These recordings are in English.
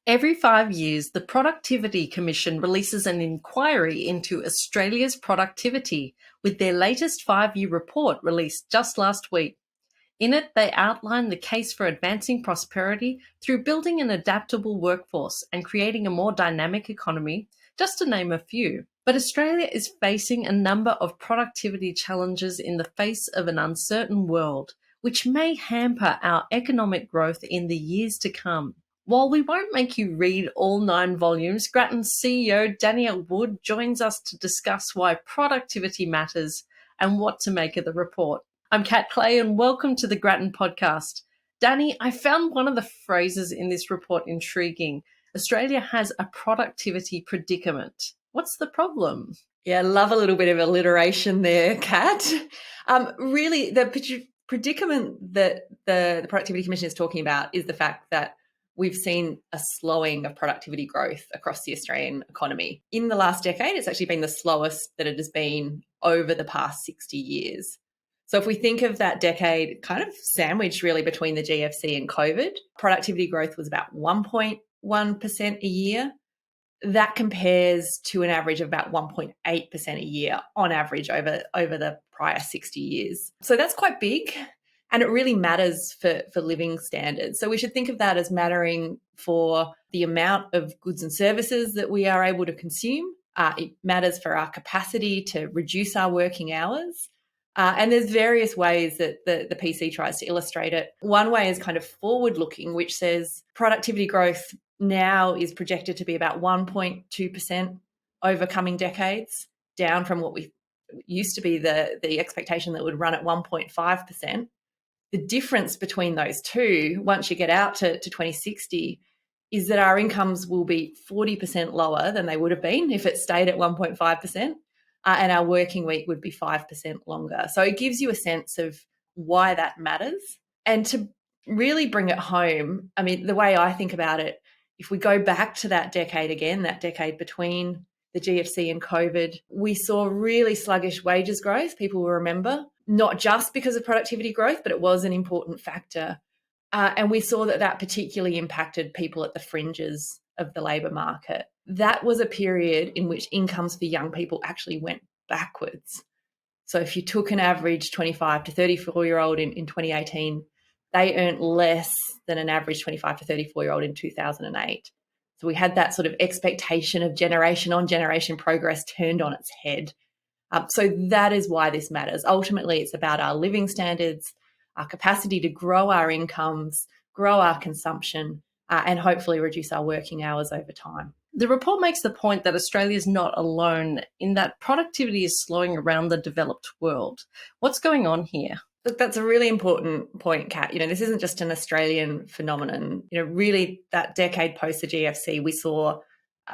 Every 5 years, the Productivity Commission releases an inquiry into Australia's productivity, with their latest 5-year report released just last week. In it, they outline the case for advancing prosperity through building an adaptable workforce and creating a more dynamic economy, just to name a few. But Australia is facing a number of productivity challenges in the face of an uncertain world, which may hamper our economic growth in the years to come. While we won't make you read all 9 volumes, Grattan's CEO Danielle Wood joins us to discuss why productivity matters and what to make of the report. I'm Kat Clay and welcome to the Grattan podcast. Danny, I found one of the phrases in this report intriguing. Australia has a productivity predicament. What's the problem? Yeah, I love a little bit of alliteration there, Kat. Really, the predicament that the Productivity Commission is talking about is the fact that we've seen a slowing of productivity growth across the Australian economy. In the last decade, it's actually been the slowest that it has been over the past 60 years. So if we think of that decade kind of sandwiched really between the GFC and COVID, productivity growth was about 1.1% a year. That compares to an average of about 1.8% a year on average over the prior 60 years. So that's quite big. And it really matters for living standards. So we should think of that as mattering for the amount of goods and services that we are able to consume. It matters for our capacity to reduce our working hours. And there's various ways that the PC tries to illustrate it. One way is kind of forward-looking, which says productivity growth now is projected to be about 1.2% over coming decades, down from what we used to be the expectation that would run at 1.5%. The difference between those two, once you get out to 2060, is that our incomes will be 40% lower than they would have been if it stayed at 1.5%, and our working week would be 5% longer. So it gives you a sense of why that matters. And to really bring it home, I mean, the way I think about it, if we go back to that decade again, that decade between the GFC and COVID, we saw really sluggish wages growth, people will remember, not just because of productivity growth, but it was an important factor. And we saw that particularly impacted people at the fringes of the labour market. That was a period in which incomes for young people actually went backwards. So if you took an average 25 to 34-year-old in 2018, they earned less than an average 25 to 34-year-old in 2008. So we had that sort of expectation of generation on generation progress turned on its head. So that is why this matters. Ultimately, it's about our living standards, our capacity to grow our incomes, grow our consumption, and hopefully reduce our working hours over time. The report makes the point that Australia is not alone in that productivity is slowing around the developed world. What's going on here? Look, that's a really important point, Kat. This isn't just an Australian phenomenon. Really that decade post the GFC, we saw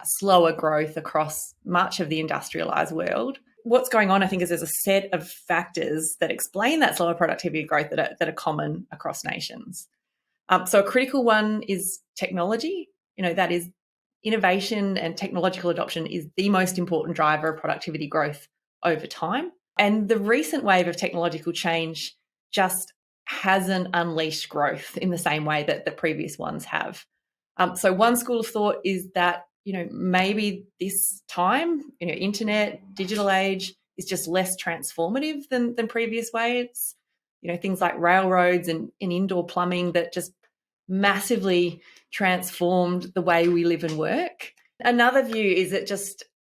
slower growth across much of the industrialised world. What's going on, I think, is there's a set of factors that explain that slower productivity growth that are common across nations. So a critical one is technology. That is innovation and technological adoption is the most important driver of productivity growth over time. And the recent wave of technological change just hasn't unleashed growth in the same way that the previous ones have. So one school of thought is that, maybe this time, internet, digital age is just less transformative than previous waves. Things like railroads and indoor plumbing that just massively transformed the way we live and work. Another view is that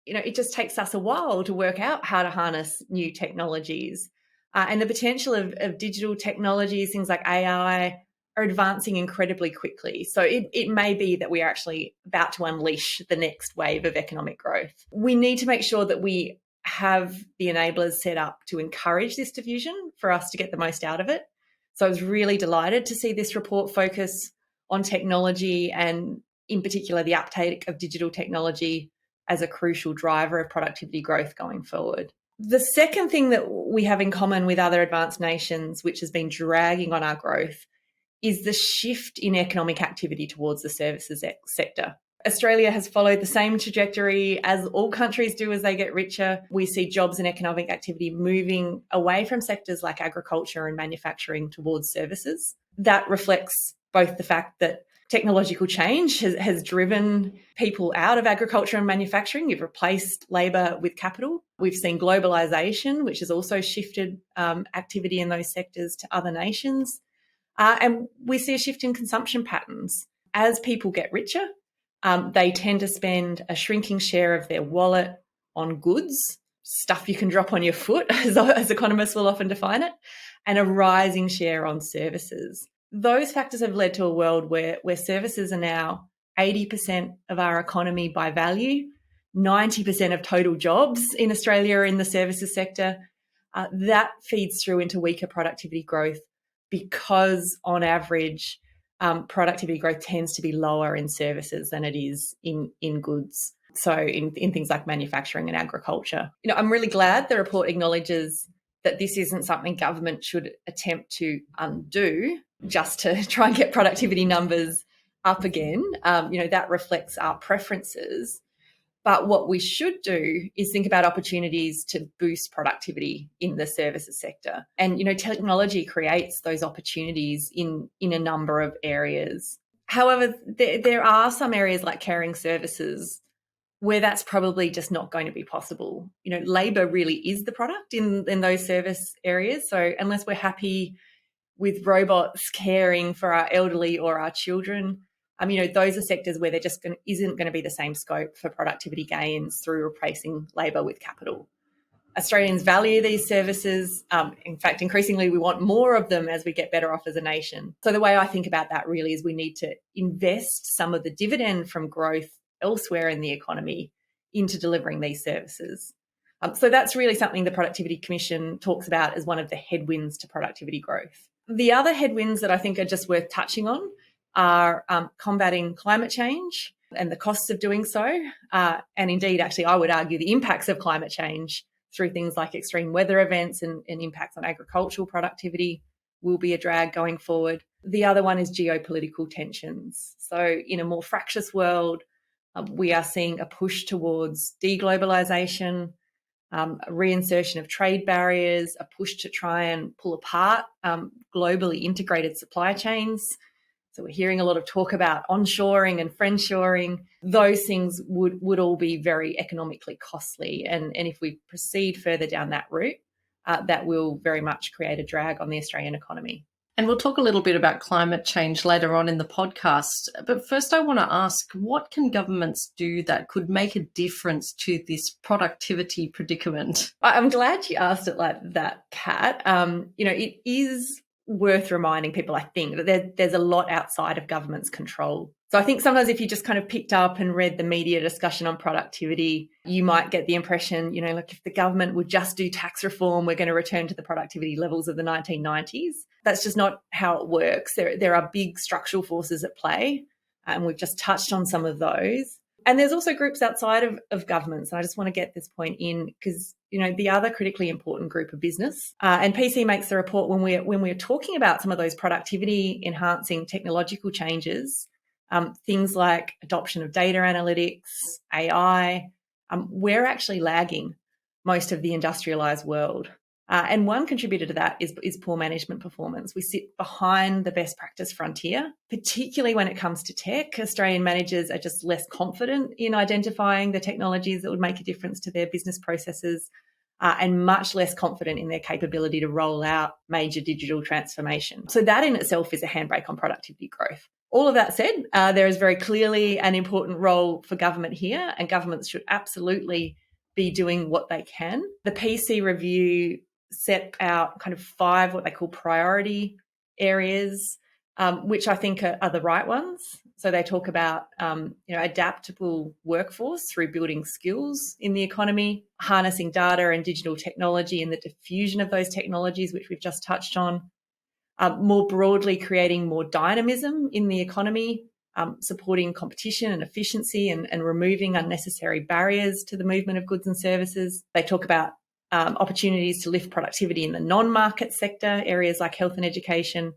it just takes us a while to work out how to harness new technologies. And the potential of digital technologies, things like AI, are advancing incredibly quickly. So it may be that we are actually about to unleash the next wave of economic growth. We need to make sure that we have the enablers set up to encourage this diffusion for us to get the most out of it. So I was really delighted to see this report focus on technology and in particular the uptake of digital technology as a crucial driver of productivity growth going forward. The second thing that we have in common with other advanced nations, which has been dragging on our growth, is the shift in economic activity towards the services sector. Australia has followed the same trajectory as all countries do as they get richer. We see jobs and economic activity moving away from sectors like agriculture and manufacturing towards services. That reflects both the fact that Technological change has driven people out of agriculture and manufacturing. You've replaced labour with capital. We've seen globalisation, which has also shifted activity in those sectors to other nations. And we see a shift in consumption patterns. As people get richer, they tend to spend a shrinking share of their wallet on goods, stuff you can drop on your foot, as economists will often define it, and a rising share on services. Those factors have led to a world where services are now 80% of our economy by value, 90% of total jobs in Australia are in the services sector. That feeds through into weaker productivity growth because, on average, productivity growth tends to be lower in services than it is in goods. So in things like manufacturing and agriculture. I'm really glad the report acknowledges that this isn't something government should attempt to undo just to try and get productivity numbers up again. That reflects our preferences. But what we should do is think about opportunities to boost productivity in the services sector. And, technology creates those opportunities in a number of areas. However, there are some areas like caring services where that's probably just not going to be possible. Labour really is the product in those service areas. So unless we're happy with robots caring for our elderly or our children, those are sectors where there just isn't going to be the same scope for productivity gains through replacing labour with capital. Australians value these services. In fact, increasingly, we want more of them as we get better off as a nation. So the way I think about that really is we need to invest some of the dividend from growth elsewhere in the economy into delivering these services. So that's really something the Productivity Commission talks about as one of the headwinds to productivity growth. The other headwinds that I think are just worth touching on are combating climate change and the costs of doing so. And indeed, actually, I would argue the impacts of climate change through things like extreme weather events and impacts on agricultural productivity will be a drag going forward. The other one is geopolitical tensions. So in a more fractious world, we are seeing a push towards deglobalization, a reinsertion of trade barriers, a push to try and pull apart globally integrated supply chains. So we're hearing a lot of talk about onshoring and friendshoring. Those things would all be very economically costly. And if we proceed further down that route, that will very much create a drag on the Australian economy. And we'll talk a little bit about climate change later on in the podcast. But first, I want to ask, what can governments do that could make a difference to this productivity predicament? I'm glad you asked it like that, Kat. It is worth reminding people, I think, that there's a lot outside of government's control. So I think sometimes if you just kind of picked up and read the media discussion on productivity, you might get the impression, like if the government would just do tax reform, we're going to return to the productivity levels of the 1990s. That's just not how it works. There are big structural forces at play, and we've just touched on some of those. And there's also groups outside of governments. And I just want to get this point in because, the other critically important group of business. And PC makes the report when we're talking about some of those productivity enhancing technological changes, things like adoption of data analytics, AI, we're actually lagging most of the industrialised world. And one contributor to that is poor management performance. We sit behind the best practice frontier, particularly when it comes to tech. Australian managers are just less confident in identifying the technologies that would make a difference to their business processes, and much less confident in their capability to roll out major digital transformation. So that in itself is a handbrake on productivity growth. All of that said, there is very clearly an important role for government here, and governments should absolutely be doing what they can. The PC review set out kind of 5 what they call priority areas, which I think are the right ones. So they talk about adaptable workforce through building skills in the economy, harnessing data and digital technology and the diffusion of those technologies, which we've just touched on, more broadly creating more dynamism in the economy, supporting competition and efficiency and removing unnecessary barriers to the movement of goods and services. They talk about opportunities to lift productivity in the non-market sector, areas like health and education,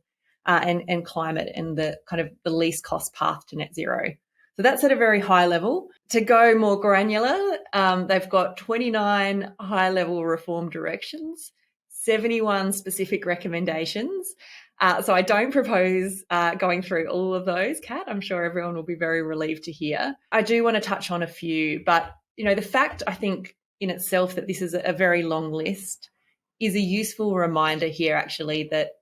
and climate, and the kind of the least cost path to net zero. So that's at a very high level. To go more granular, they've got 29 high-level reform directions, 71 specific recommendations, So I don't propose going through all of those, Kat. I'm sure everyone will be very relieved to hear. I do want to touch on a few, but the fact, I think, in itself that this is a very long list is a useful reminder here, actually, that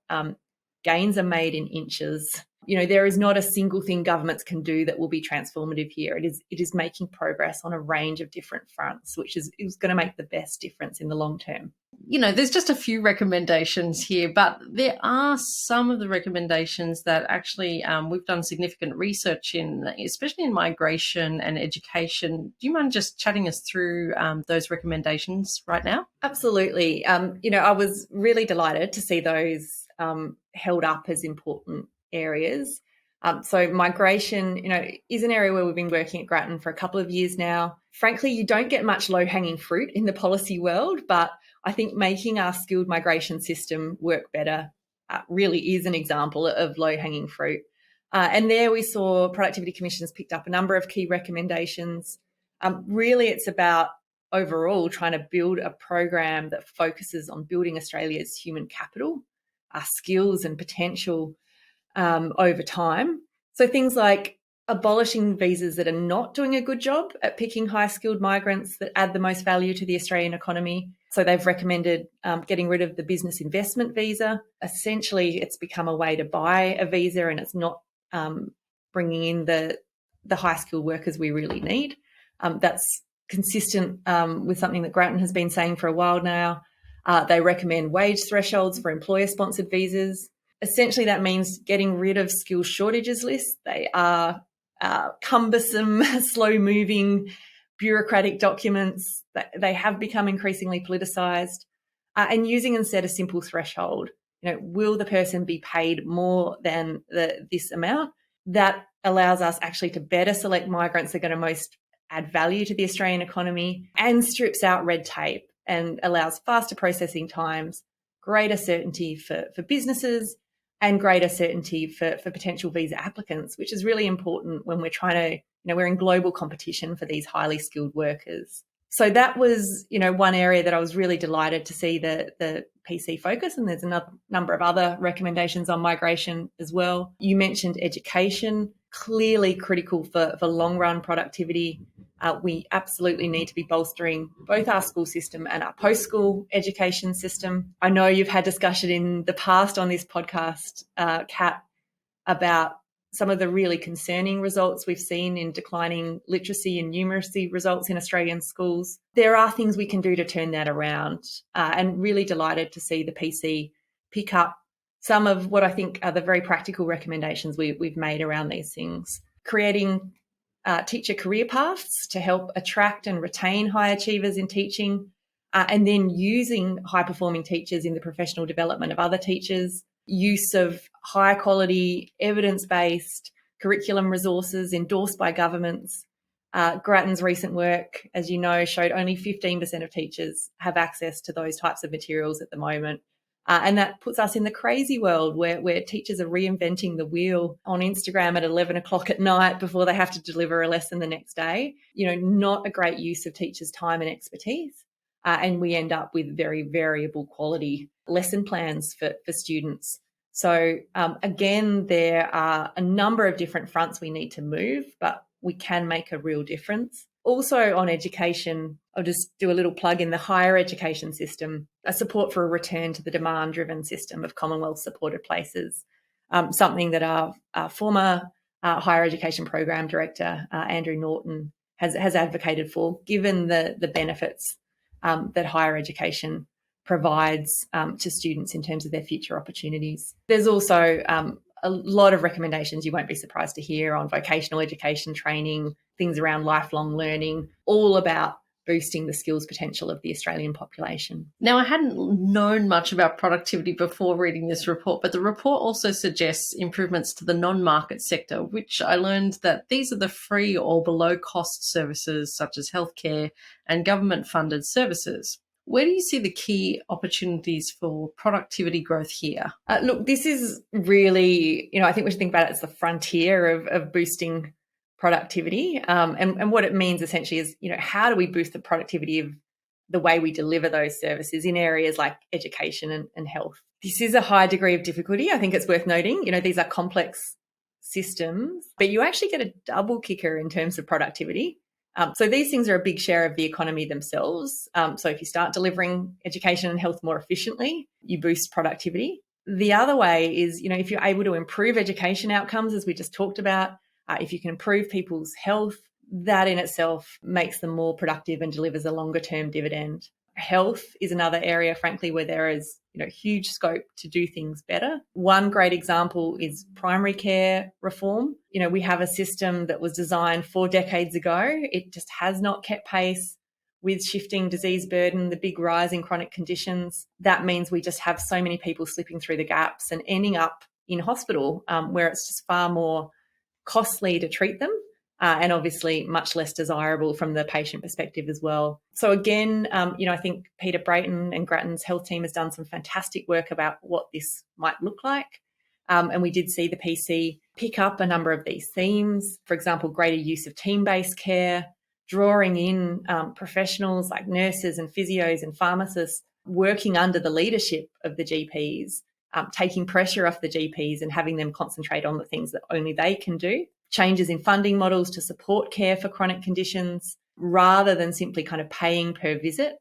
gains are made in inches. There is not a single thing governments can do that will be transformative here. It is making progress on a range of different fronts, which is going to make the best difference in the long term. There's just a few recommendations here, but there are some of the recommendations that actually we've done significant research in, especially in migration and education. Do you mind just chatting us through those recommendations right now? Absolutely. I was really delighted to see those held up as important areas. So migration, is an area where we've been working at Grattan for a couple of years now. Frankly, you don't get much low-hanging fruit in the policy world, but I think making our skilled migration system work better really is an example of low-hanging fruit. And there we saw Productivity Commission's picked up a number of key recommendations. Really, it's about overall trying to build a program that focuses on building Australia's human capital, our skills and potential over time. So things like abolishing visas that are not doing a good job at picking high-skilled migrants that add the most value to the Australian economy. So they've recommended getting rid of the business investment visa. Essentially, it's become a way to buy a visa, and it's not bringing in the high-skilled workers we really need. That's consistent with something that Grattan has been saying for a while now. They recommend wage thresholds for employer-sponsored visas. Essentially, that means getting rid of skills shortages lists. They are cumbersome, slow-moving, bureaucratic documents. They have become increasingly politicised, and using instead a simple threshold. Will the person be paid more than this amount? That allows us actually to better select migrants that are going to most add value to the Australian economy, and strips out red tape and allows faster processing times, greater certainty for businesses, and greater certainty for potential visa applicants, which is really important when we're trying to, we're in global competition for these highly skilled workers. So that was, one area that I was really delighted to see the PC focus, and there's a number of other recommendations on migration as well. You mentioned education, clearly critical for long-run productivity. We absolutely need to be bolstering both our school system and our post-school education system. I know you've had discussion in the past on this podcast, Kat, about some of the really concerning results we've seen in declining literacy and numeracy results in Australian schools. There are things we can do to turn that around, and really delighted to see the PC pick up some of what I think are the very practical recommendations we've made around these things. Creating teacher career paths to help attract and retain high achievers in teaching, and then using high-performing teachers in the professional development of other teachers. Use of high quality, evidence-based curriculum resources endorsed by governments. Grattan's recent work, as you know, showed only 15% of teachers have access to those types of materials at the moment. And that puts us in the crazy world where teachers are reinventing the wheel on Instagram at 11 o'clock at night before they have to deliver a lesson the next day. Not a great use of teachers' time and expertise. And we end up with very variable quality lesson plans for students. So again, there are a number of different fronts we need to move, but we can make a real difference. Also on education, I'll just do a little plug in the higher education system, a support for a return to the demand-driven system of Commonwealth-supported places, something that our former higher education program director, Andrew Norton, has advocated for, given the benefits that higher education provides to students in terms of their future opportunities. There's also a lot of recommendations you won't be surprised to hear on vocational education training, things around lifelong learning, all about boosting the skills potential of the Australian population. Now, I hadn't known much about productivity before reading this report, but the report also suggests improvements to the non-market sector, which I learned that these are the free or below-cost services such as healthcare and government-funded services. Where do you see the key opportunities for productivity growth here? Look, this is really, I think we should think about it as the frontier of boosting productivity. And what it means essentially is, how do we boost the productivity of the way we deliver those services in areas like education and health. This is a high degree of difficulty. I think it's worth noting, these are complex systems, but you actually get a double kicker in terms of productivity. So these things are a big share of the economy themselves. So if you start delivering education and health more efficiently, you boost productivity. The other way is, if you're able to improve education outcomes, as we just talked about, if you can improve people's health, that in itself makes them more productive and delivers a longer term dividend. Health is another area, frankly, where there is huge scope to do things better. One great example is primary care reform. We have a system that was designed 4 decades ago. It just has not kept pace with shifting disease burden, the big rise in chronic conditions. That means we just have so many people slipping through the gaps and ending up in hospital, where it's just far more costly to treat them. And obviously much less desirable from the patient perspective as well. So again, I think Peter Brayton and Grattan's health team has done some fantastic work about what this might look like. And we did see the PC pick up a number of these themes. For example, greater use of team-based care, drawing in professionals like nurses and physios and pharmacists working under the leadership of the GPs, taking pressure off the GPs and having them concentrate on the things that only they can do. Changes in funding models to support care for chronic conditions rather than simply kind of paying per visit,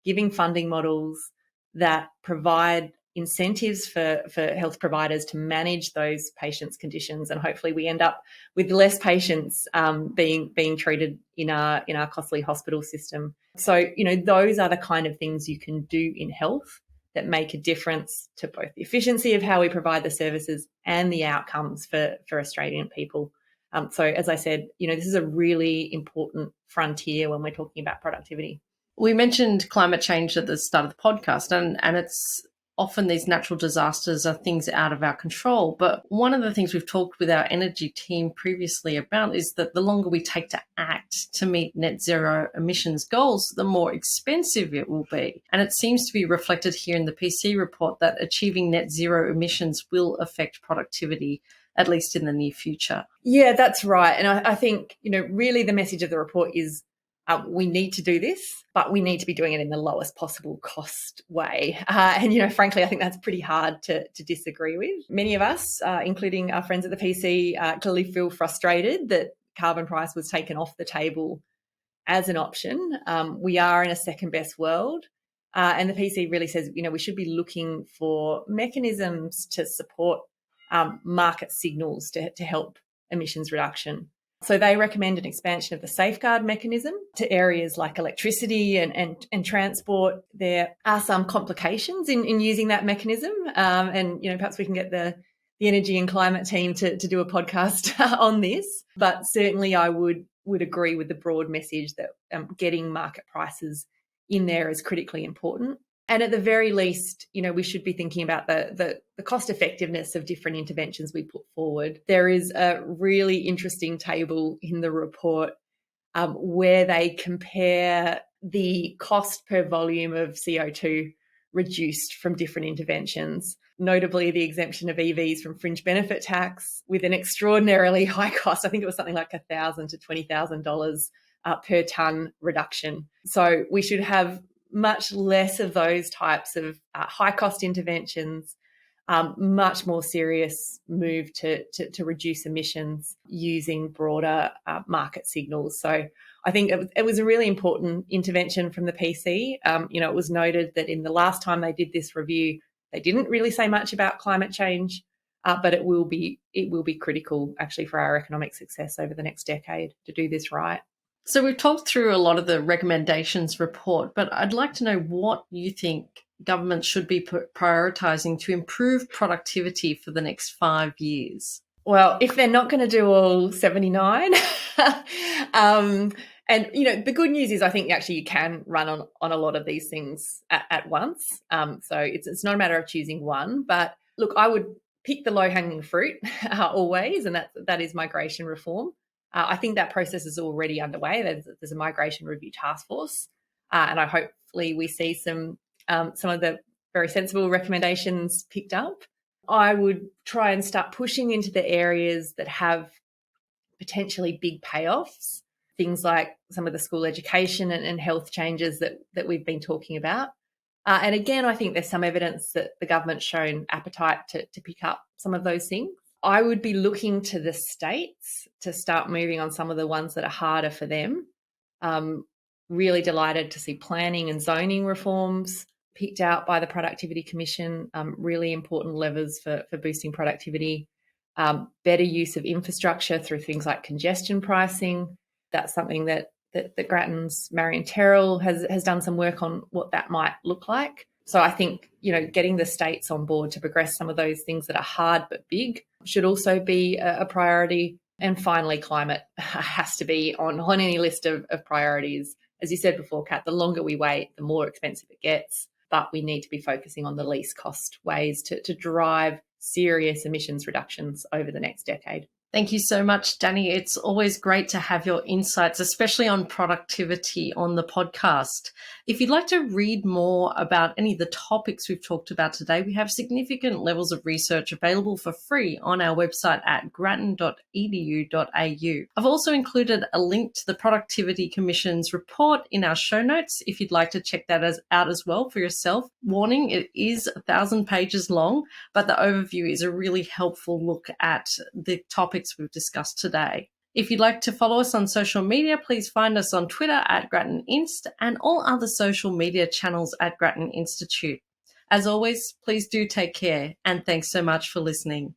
giving funding models that provide incentives for health providers to manage those patients' conditions, and hopefully we end up with less patients being treated in our costly hospital system. So, those are the kind of things you can do in health that make a difference to both the efficiency of how we provide the services and the outcomes for Australian people. So as I said, this is a really important frontier when we're talking about productivity. We mentioned climate change at the start of the podcast, and it's often these natural disasters are things out of our control. But one of the things we've talked with our energy team previously about is that the longer we take to act to meet net zero emissions goals, the more expensive it will be. And it seems to be reflected here in the PC report that achieving net zero emissions will affect productivity, at least in the near future. Yeah, that's right. And I think, really the message of the report is we need to do this, but we need to be doing it in the lowest possible cost way. And, frankly, I think that's pretty hard to disagree with. Many of us, including our friends at the PC, clearly feel frustrated that carbon price was taken off the table as an option. We are in a second best world. And the PC really says, we should be looking for mechanisms to support market signals to help emissions reduction. So they recommend an expansion of the safeguard mechanism to areas like electricity and transport. There are some complications in using that mechanism. And, perhaps we can get the energy and climate team to do a podcast on this. But certainly I would agree with the broad message that getting market prices in there is critically important. And at the very least, we should be thinking about the cost effectiveness of different interventions we put forward. There is a really interesting table in the report where they compare the cost per volume of CO2 reduced from different interventions, notably the exemption of EVs from fringe benefit tax with an extraordinarily high cost. I think it was something like $1,000 to $20,000 per tonne reduction. So we should have much less of those types of high-cost interventions, much more serious move to reduce emissions using broader market signals. So I think it was a really important intervention from the PC. It was noted that in the last time they did this review, they didn't really say much about climate change, but it will be critical actually for our economic success over the next decade to do this right. So we've talked through a lot of the recommendations report, but I'd like to know what you think governments should be prioritising to improve productivity for the next 5 years. Well, if they're not going to do all 79, and, the good news is I think actually you can run on a lot of these things at once. So it's not a matter of choosing one. But look, I would pick the low-hanging fruit always, and that is migration reform. I think that process is already underway. There's a migration review task force, and hopefully we see some of the very sensible recommendations picked up. I would try and start pushing into the areas that have potentially big payoffs. things like some of the school education and health changes that we've been talking about. And again, I think there's some evidence that the government's shown appetite to pick up some of those things. I would be looking to the states to start moving on some of the ones that are harder for them. Really delighted to see planning and zoning reforms picked out by the Productivity Commission, really important levers for boosting productivity. Better use of infrastructure through things like congestion pricing. That's something that Grattan's Marion Terrell has done some work on what that might look like. So I think, getting the states on board to progress some of those things that are hard but big should also be a priority. And finally, climate has to be on any list of priorities. As you said before, Kat, the longer we wait, the more expensive it gets. But we need to be focusing on the least cost ways to drive serious emissions reductions over the next decade. Thank you so much, Danny. It's always great to have your insights, especially on productivity on the podcast. If you'd like to read more about any of the topics we've talked about today, we have significant levels of research available for free on our website at grattan.edu.au. I've also included a link to the Productivity Commission's report in our show notes if you'd like to check that out as well for yourself. Warning, it is 1,000 pages long, but the overview is a really helpful look at the topics we've discussed today. If you'd like to follow us on social media, please find us on Twitter at Grattan Inst and all other social media channels at Grattan Institute. As always, please do take care, and thanks so much for listening.